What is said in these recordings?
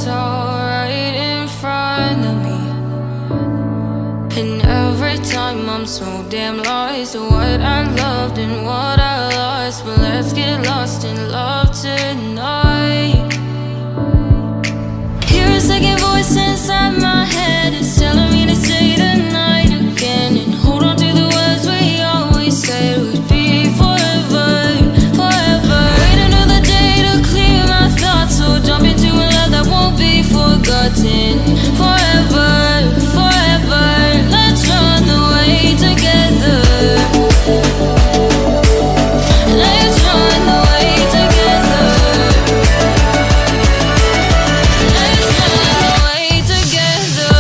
saw right in front of me. And every time I'm so damn lost to what I loved and what I lost. But let's get lost in love tonight. Hear a second voice inside my head, it's telling me to stay the night again and hold on to the words we always said would be forever, forever. Wait another day to clear my thoughts, so jump into a love that won't be forgotten. Forever, forever, let's run away together. Let's run away together. Let's run away together.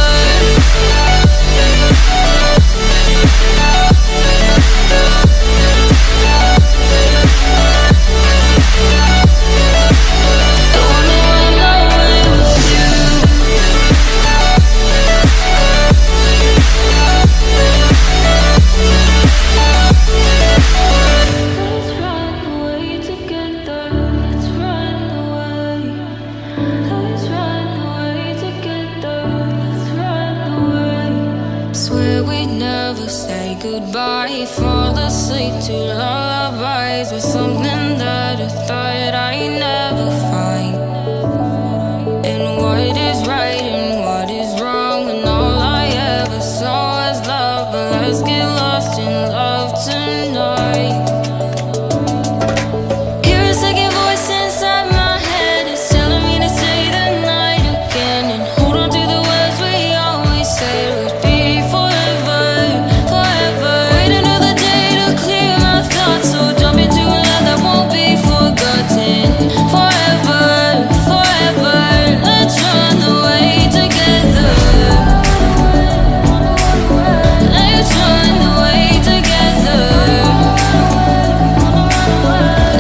Don't wanna run away with you. Let's run away together. Let's run away. Let's run away together. Let's run away. Swear we'd never say goodbye. Fall asleep to lullabies with something that I thought I'd never find. And what is right and what is wrong, and all I ever saw was love. But let's get lost in love tonight. Hear a second voice inside my head, it's telling me to stay the night again and hold on to the words we always said would be forever, forever. Wait another day to clear my thoughts, so jump into a love that won't be forgotten. Forever, forever, let's run away together. Let's run away together.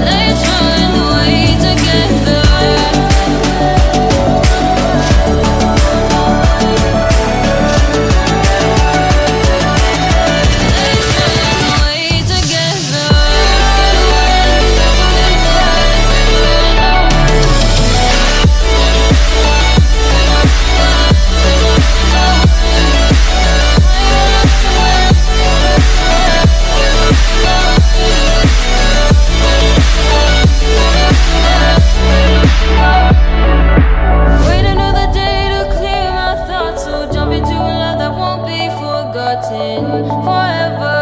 Let's run away together. Let's run away together. Wait another day to clear my thoughts, so jump into a love that won't be forgotten. Forever,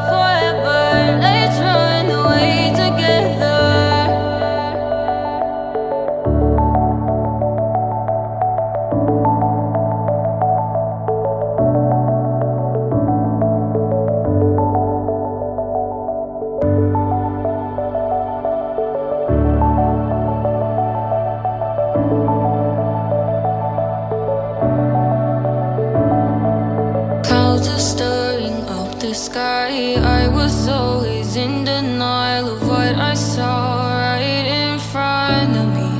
forever, let's run away together. Clouds are stirring up the sky. I was always in denial of what I saw right in front of me.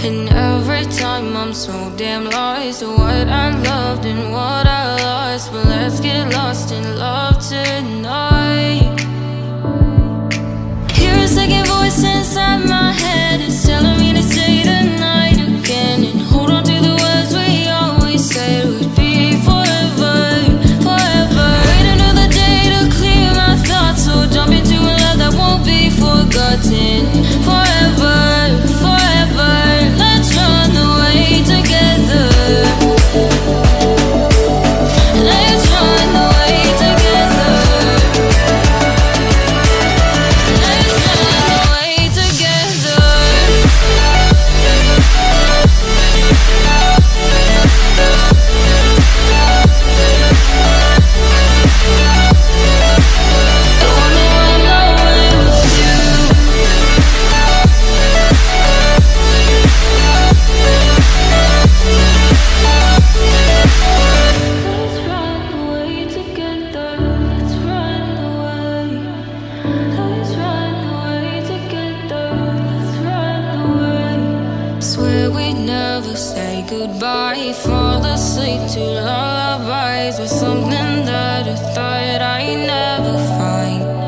And every time I'm so damn lost to what I loved and what I lost. But let's get lost in love tonight. Hear a second voice inside my head, it's telling me to stay the night again and hold on to the words we always said would be forever, forever. Wait another day to clear my thoughts, so jump into a love that won't be forgotten. Forever, forever, let's run away together. Let's run away together. Let's run away together. Don't wanna run away with you. Let's run away together. Let's run away. Let's run away together. Let's run away. Swear we'd never say goodbye. Fall asleep to lullabies with something that I thought I'd never find.